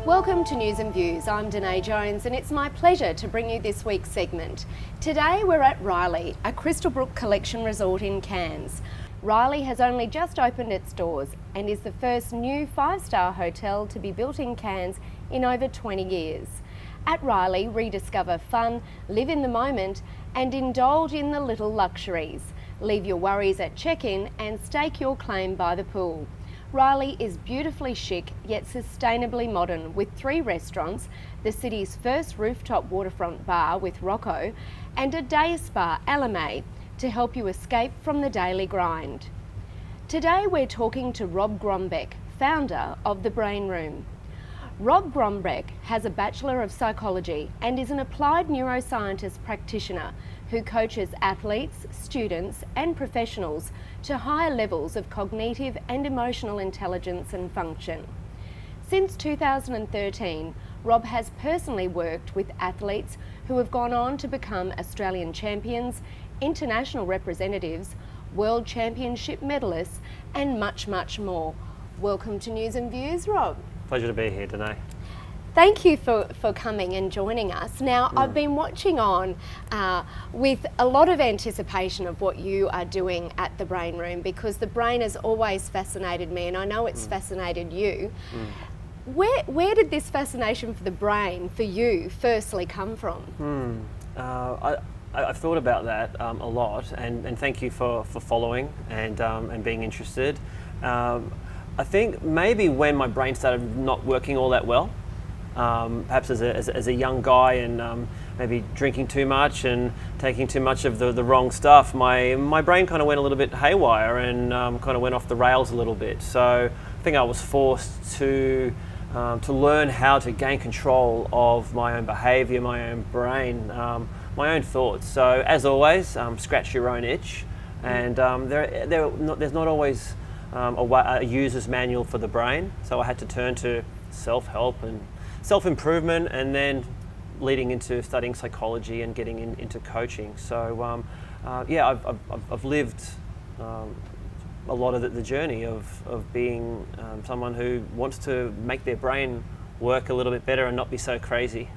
Welcome to News and Views. I'm Danae Jones and it's my pleasure to bring you this week's segment. Today we're at Riley, a Crystal Brook Collection resort in Cairns. Riley has only just opened its doors and is the first new 5-star hotel to be built in Cairns in over 20 years. At Riley, rediscover fun, live in the moment and indulge in the little luxuries. Leave your worries at check-in and stake your claim by the pool. Riley is beautifully chic yet sustainably modern with 3 restaurants, the city's first rooftop waterfront bar with Rocco and a day spa, Alamay, to help you escape from the daily grind. Today we're talking to Rob Gronbeck, founder of The Brain Room. Rob Gronbeck has a Bachelor of Psychology and is an applied neuroscientist practitioner who coaches athletes, students and professionals to higher levels of cognitive and emotional intelligence and function. Since 2013, Rob has personally worked with athletes who have gone on to become Australian champions, international representatives, world championship medallists and much, much more. Welcome to News and Views, Rob. Pleasure to be here, Danae. Thank you for coming and joining us. Now, I've been watching on with a lot of anticipation of what you are doing at the Brain Room because the brain has always fascinated me and I know it's fascinated you. Where did this fascination for the brain, for you, firstly come from? I've thought about that a lot and thank you for following and being interested. I think maybe when my brain started not working all that well, perhaps as a young guy and maybe drinking too much and taking too much of the wrong stuff, my brain kind of went a little bit haywire and kind of went off the rails a little bit. So I think I was forced to learn how to gain control of my own behaviour, my own brain, my own thoughts. So as always, scratch your own itch, and there's not always a user's manual for the brain. So I had to turn to self-help and self-improvement, and then leading into studying psychology and getting into coaching. So yeah, I've lived a lot of the journey of being someone who wants to make their brain work a little bit better and not be so crazy.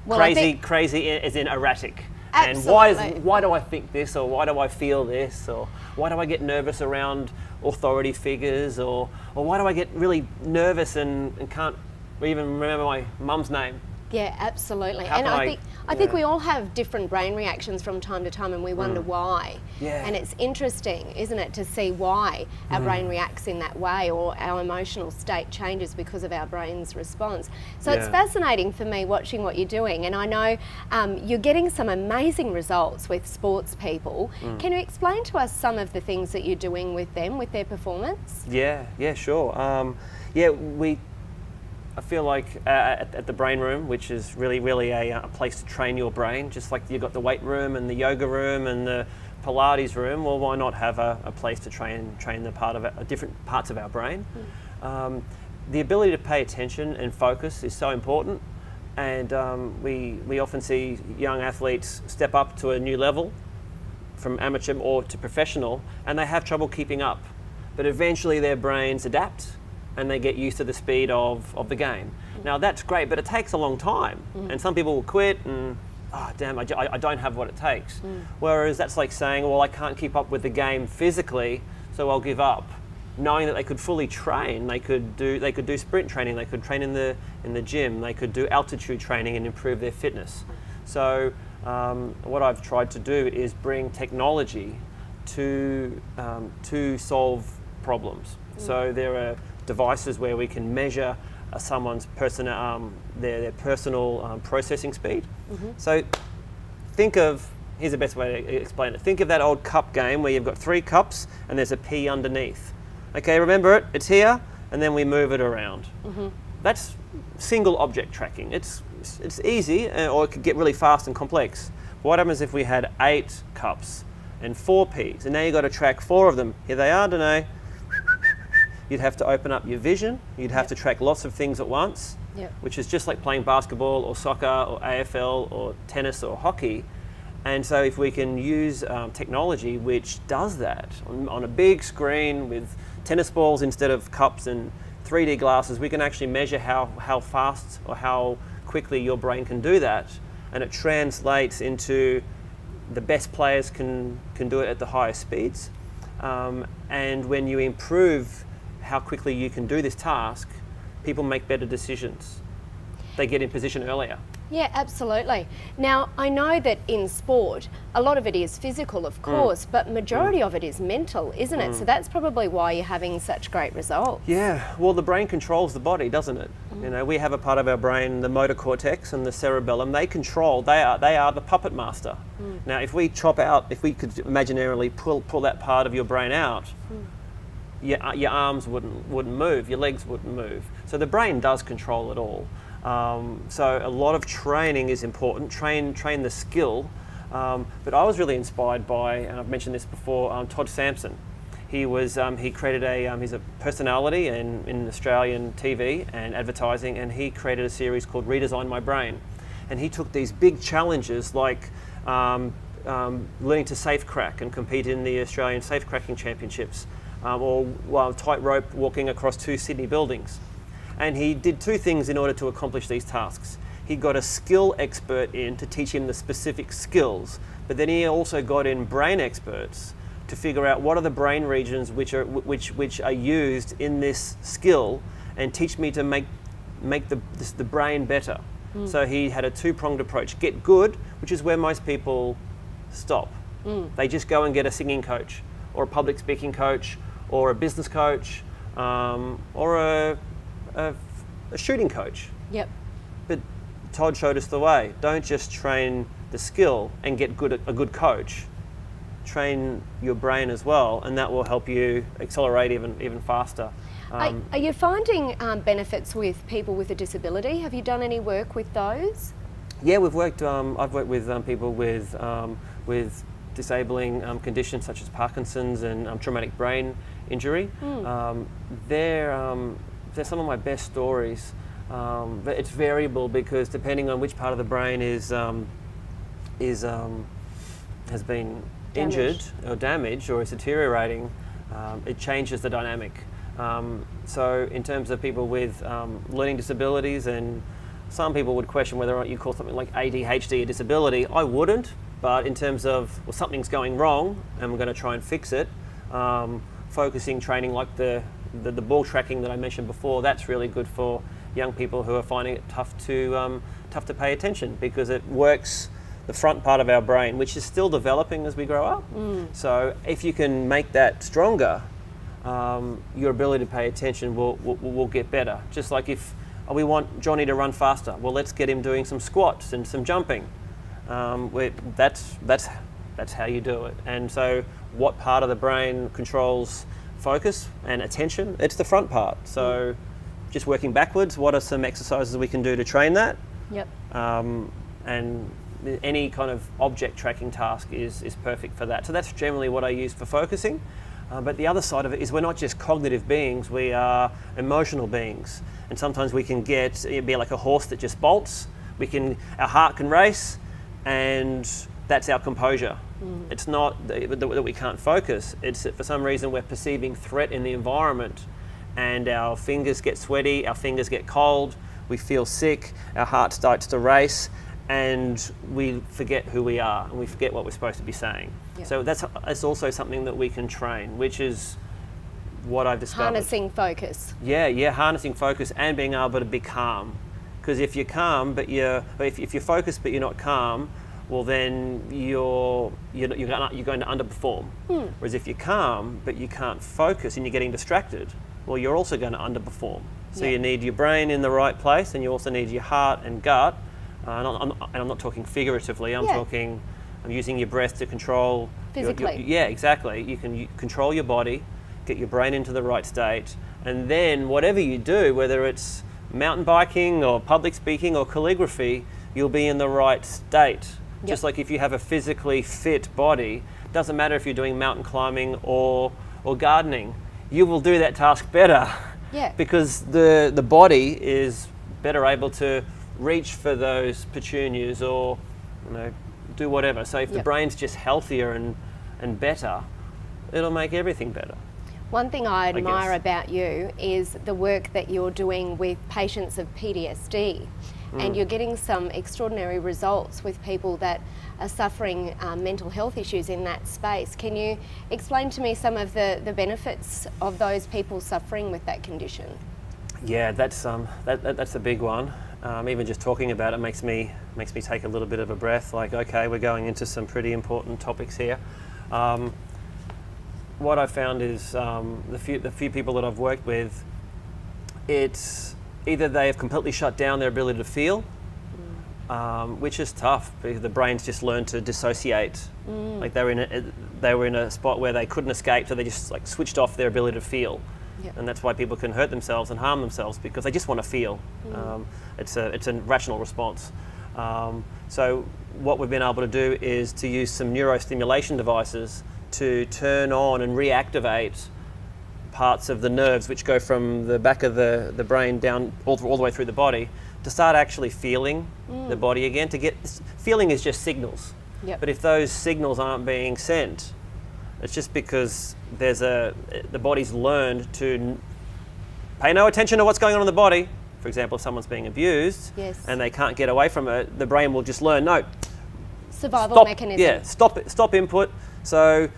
Well, crazy as in erratic. Absolutely. And why do I think this, or why do I feel this, or why do I get nervous around authority figures, or why do I get really nervous and can't even remember my mum's name? Yeah, absolutely. And I think we all have different brain reactions from time to time and we wonder why. Yeah. And it's interesting, isn't it, to see why our brain reacts in that way or our emotional state changes because of our brain's response. So it's fascinating for me watching what you're doing, and I know you're getting some amazing results with sports people. Can you explain to us some of the things that you're doing with them, with their performance? Yeah, sure. I feel like at the Brain Room, which is really a place to train your brain, just like you've got the weight room and the yoga room and the Pilates room, well, why not have a place to train the different parts of our brain? The ability to pay attention and focus is so important, and we often see young athletes step up to a new level from amateur or to professional, and they have trouble keeping up, but eventually their brains adapt and they get used to the speed of the game. Now that's great, but it takes a long time. And some people will quit and, oh damn, I don't have what it takes. Whereas that's like saying, well, I can't keep up with the game physically, so I'll give up. Knowing that they could fully train, they could do sprint training, they could train in the gym, they could do altitude training and improve their fitness. So what I've tried to do is bring technology to solve problems. So there are devices where we can measure someone's their personal processing speed. So here's the best way to explain it. Think of that old cup game where you've got 3 cups and there's a P underneath. Okay, remember it, it's here, and then we move it around. That's single object tracking. It's easy, or it could get really fast and complex. But what happens if we had 8 cups and 4 Ps, and now you've got to track 4 of them. Here they are, Danae. You'd have to open up your vision. You'd have to track lots of things at once, which is just like playing basketball or soccer or AFL or tennis or hockey. And so if we can use technology which does that on a big screen with tennis balls instead of cups and 3D glasses, we can actually measure how fast or how quickly your brain can do that, and it translates into the best players can do it at the highest speeds. And when you improve how quickly you can do this task, people make better decisions. They get in position earlier. Yeah, absolutely. Now, I know that in sport, a lot of it is physical, of course, but majority of it is mental, isn't it? So that's probably why you're having such great results. Yeah, well, the brain controls the body, doesn't it? You know, we have a part of our brain, the motor cortex and the cerebellum. They are the puppet master. Now, if we could imaginarily pull that part of your brain out, your arms wouldn't move, your legs wouldn't move. So the brain does control it all. So a lot of training is important. Train the skill. But I was really inspired by, and I've mentioned this before, Todd Sampson. He created he's a personality in Australian TV and advertising, and he created a series called Redesign My Brain. And he took these big challenges like learning to safe crack and compete in the Australian safe cracking championships, or tightrope walking across 2 Sydney buildings. And he did 2 things in order to accomplish these tasks. He got a skill expert in to teach him the specific skills, but then he also got in brain experts to figure out what are the brain regions which are used in this skill, and teach me to make the brain better. So he had a 2-pronged approach. Get good, which is where most people stop. They just go and get a singing coach, or a public speaking coach, or a business coach, or a shooting coach. Yep. But Todd showed us the way. Don't just train the skill and get a good coach. Train your brain as well, and that will help you accelerate even faster. Are you finding benefits with people with a disability? Have you done any work with those? Yeah, I've worked with people with disabling conditions such as Parkinson's and traumatic brain injury. They're some of my best stories, but it's variable because depending on which part of the brain has been injured or damaged or is deteriorating, it changes the dynamic. So in terms of people with learning disabilities, and some people would question whether or not you call something like ADHD a disability. I wouldn't, but in terms of, well, something's going wrong and we're going to try and fix it, focusing training like the ball tracking that I mentioned before, that's really good for young people who are finding it tough to pay attention, because it works the front part of our brain, which is still developing as we grow up. So if you can make that stronger, your ability to pay attention will get better. Just like if we want Johnny to run faster, well, let's get him doing some squats and some jumping. That's how you do it. And so what part of the brain controls focus and attention? It's the front part. So just working backwards, what are some exercises we can do to train that? Yep. And any kind of object tracking task is perfect for that. So that's generally what I use for focusing. But the other side of it is we're not just cognitive beings, we are emotional beings. And sometimes we can be like a horse that just bolts. Our heart can race, and that's our composure. It's not that we can't focus, it's that for some reason we're perceiving threat in the environment, and our fingers get sweaty, our fingers get cold, we feel sick, our heart starts to race, and we forget who we are, and we forget what we're supposed to be saying. Yep. So that's also something that we can train, which is what I've discovered. Harnessing focus. Yeah, harnessing focus and being able to be calm. Because if you're calm, but if you're focused but you're not calm, well then you're going to underperform. Whereas if you're calm but you can't focus and you're getting distracted, well, you're also going to underperform. So you need your brain in the right place, and you also need your heart and gut. And I'm not talking figuratively. I'm using your breath to control physically. Yeah, exactly. You can control your body, get your brain into the right state, and then whatever you do, whether it's mountain biking or public speaking or calligraphy, you'll be in the right state. Yep. Just like if you have a physically fit body, doesn't matter if you're doing mountain climbing or gardening, you will do that task better. Yeah. Because the body is better able to reach for those petunias or do whatever. So if the brain's just healthier and better, it'll make everything better. One thing I admire guess. about you is the work that you're doing with patients of PTSD, and you're getting some extraordinary results with people that are suffering mental health issues in that space. Can you explain to me some of the benefits of those people suffering with that condition? Yeah, that's a big one. Even just talking about it makes me take a little bit of a breath. Like, okay, we're going into some pretty important topics here. What I found is the few people that I've worked with, it's either they have completely shut down their ability to feel, which is tough because the brain's just learned to dissociate. Like they were in a spot where they couldn't escape, so they just like switched off their ability to feel. Yep. And that's why people can hurt themselves and harm themselves, because they just want to feel. It's a rational response. So what we've been able to do is to use some neurostimulation devices to turn on and reactivate parts of the nerves which go from the back of the brain down all the way through the body, to start actually feeling the body again. Feeling is just signals. Yep. But if those signals aren't being sent, it's just because the body's learned to pay no attention to what's going on in the body. For example, if someone's being abused, yes, and they can't get away from it, the brain will just learn, no, survival mechanism. Yeah, stop input. So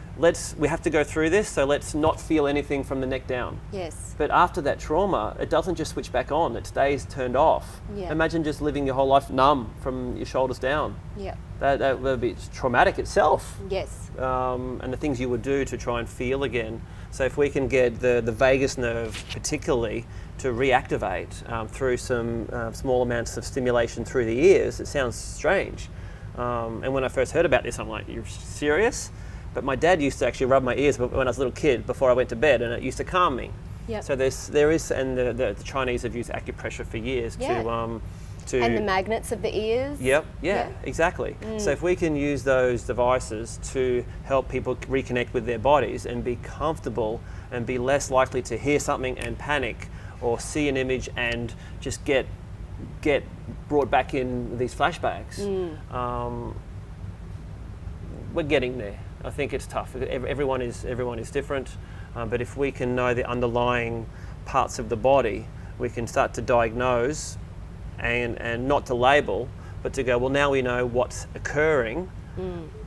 we have to go through this, so let's not feel anything from the neck down. Yes. But after that trauma, it doesn't just switch back on, it stays turned off. Yeah. Imagine just living your whole life numb from your shoulders down. Yeah. That would be traumatic itself. Yes. And the things you would do to try and feel again. So if we can get the vagus nerve particularly to reactivate through some small amounts of stimulation through the ears, it sounds strange. And when I first heard about this, I'm like, you're serious? But my dad used to actually rub my ears when I was a little kid before I went to bed, and it used to calm me. Yep. So there is, and the Chinese have used acupressure for years to and the magnets of the ears. Yep, yeah, exactly. So if we can use those devices to help people reconnect with their bodies and be comfortable and be less likely to hear something and panic, or see an image and just get brought back in these flashbacks, we're getting there. I think it's tough. Everyone is different, but if we can know the underlying parts of the body, we can start to diagnose and not to label, but to go, well, now we know what's occurring.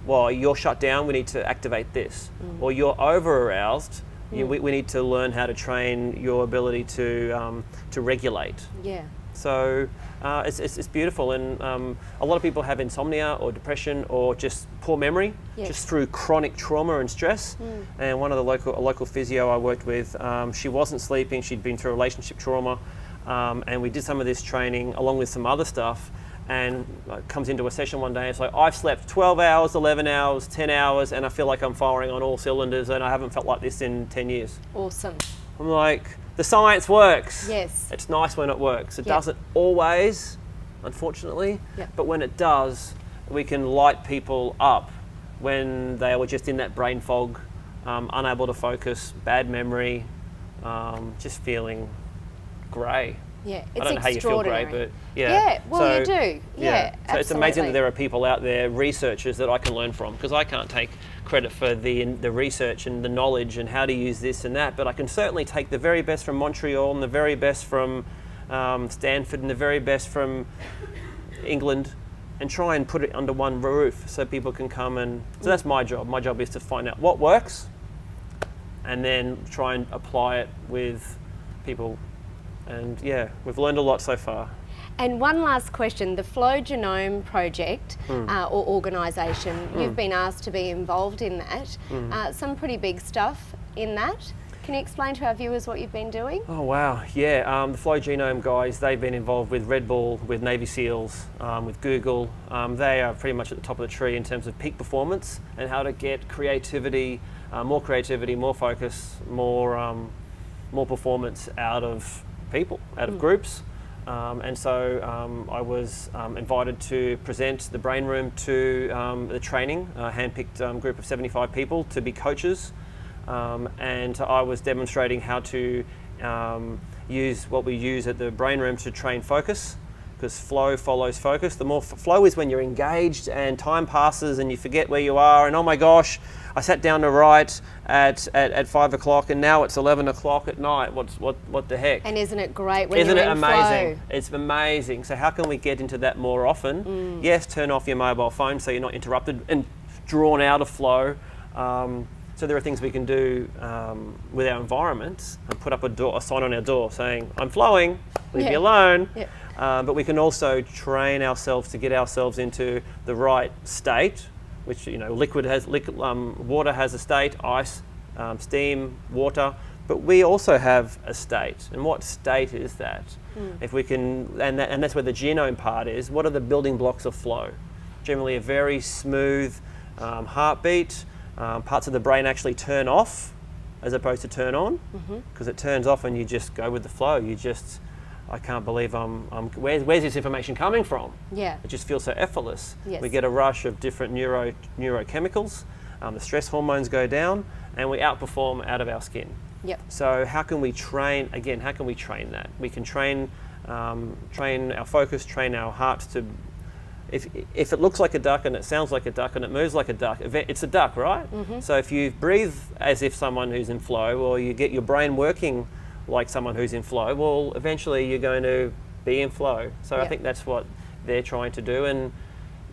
Well, you're shut down, we need to activate this. Or you're over-aroused, we need to learn how to train your ability to regulate. Yeah. So it's beautiful, and a lot of people have insomnia or depression or just poor memory, just through chronic trauma and stress. And one of the local physio I worked with, she wasn't sleeping, she'd been through relationship trauma, and we did some of this training along with some other stuff, and comes into a session one day and it's like, I've slept 12 hours, 11 hours, 10 hours, and I feel like I'm firing on all cylinders, and I haven't felt like this in 10 years. Awesome. I'm like, the science works. Yes. It's nice when it works. It doesn't always, unfortunately, but when it does, we can light people up when they were just in that brain fog, unable to focus, bad memory, just feeling grey. Yeah, it's I don't know how you feel grey, but well, you do. Yeah, so it's amazing that there are people out there, researchers, that I can learn from, because I can't take credit for the research and the knowledge and how to use this and that, but I can certainly take the very best from Montreal and the very best from Stanford and the very best from England, and try and put it under one roof so people can come and... So that's my job. My job is to find out what works and then try and apply it with people. And yeah, we've learned a lot so far. And one last question, the Flow Genome Project or organisation, you've been asked to be involved in that. Some pretty big stuff in that. Can you explain to our viewers what you've been doing? Oh wow, yeah. The Flow Genome guys, they've been involved with Red Bull, with Navy SEALs, with Google. They are pretty much at the top of the tree in terms of peak performance and how to get creativity, more focus, more performance out of people, out of groups. And so I was invited to present the Brain Room to the training, a hand-picked group of 75 people to be coaches. And I was demonstrating how to use what we use at the Brain Room to train focus, because flow follows focus. The more flow is when you're engaged and time passes and you forget where you are, and oh my gosh, I sat down to write at 5 o'clock and now it's 11 o'clock at night. What the heck? And isn't it great when Isn't you're it in amazing? flow? It's amazing. So how can we get into that more often? Yes, turn off your mobile phone so you're not interrupted and drawn out of flow. So there are things we can do with our environment and put up a sign on our door saying, I'm flowing, leave me alone. But we can also train ourselves to get ourselves into the right state, which, you know, water has a state, ice, steam, water, but we also have a state. And what state is that? If we can, and that's where the genome part is. What are the building blocks of flow? Generally a very smooth heartbeat. Parts of the brain actually turn off as opposed to turn on, because it turns off and you just go with the flow. I can't believe where's this information coming from? Yeah. It just feels so effortless. Yes. We get a rush of different neurochemicals, the stress hormones go down, and we outperform out of our skin. Yep. So how can we train, again, how can we train that? We can train our focus, train our heart to, if it looks like a duck and it sounds like a duck and it moves like a duck, it's a duck, right? So if you breathe as if someone who's in flow, or you get your brain working like someone who's in flow, well, eventually you're going to be in flow. So I think that's what they're trying to do, and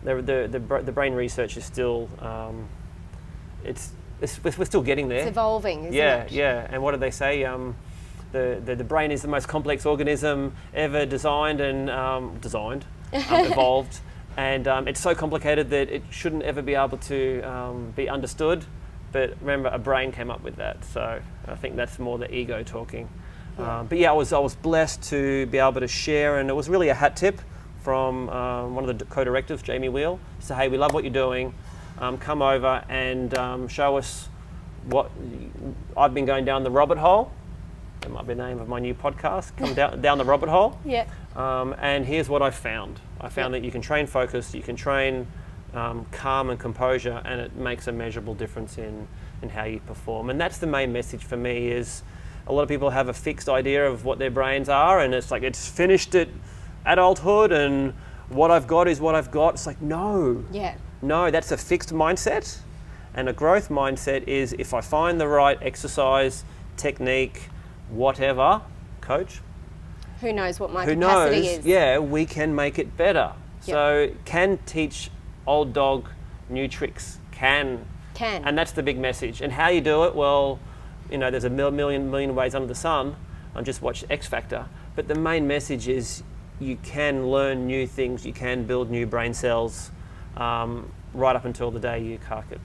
the brain research is still, we're still getting there. It's evolving, isn't it? Yeah. And what do they say? The brain is the most complex organism ever designed and evolved, and it's so complicated that it shouldn't ever be able to be understood. But remember, a brain came up with that, so I think that's more the ego talking. But yeah, I was blessed to be able to share, and it was really a hat tip from one of the co-directors, Jamie Wheel. He said, hey, we love what you're doing. Come over and show us what I've been going down the rabbit hole. That might be the name of my new podcast. Come down the rabbit hole. Yeah. And here's what I found. I found that you can train focus, you can train calm and composure, and it makes a measurable difference in how you perform. And that's the main message for me. Is a lot of people have a fixed idea of what their brains are, and it's like it's finished at adulthood, and what I've got is what I've got. It's like, no, that's a fixed mindset. And a growth mindset is, if I find the right exercise, technique, whatever, coach, who knows what my capacity is? Yeah, we can make it better. So can teach old dog new tricks. Can. And that's the big message. And how you do it, well, you know, there's a million ways under the sun. I just watch X Factor. But the main message is you can learn new things, you can build new brain cells right up until the day you cark it.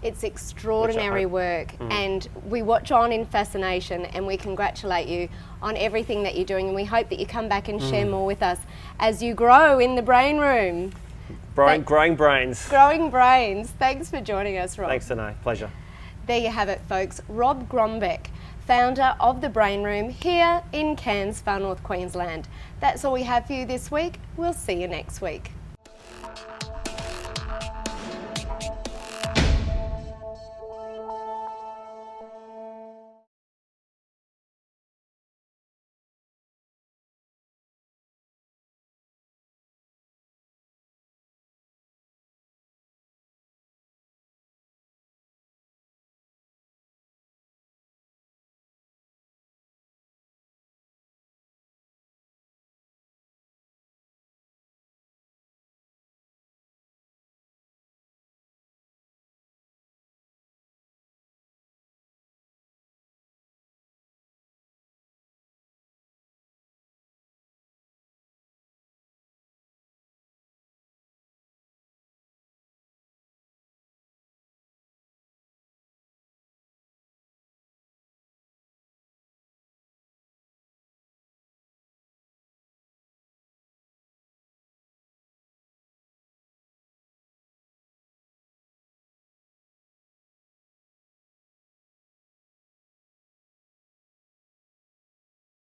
It's extraordinary work, and we watch on in fascination, and we congratulate you on everything that you're doing, and we hope that you come back and share more with us as you grow in the brain room. Growing brains. Growing brains. Thanks for joining us, Rob. Thanks, Danae. Pleasure. There you have it, folks. Rob Gronbeck, founder of the Brain Room here in Cairns, far north Queensland. That's all we have for you this week. We'll see you next week.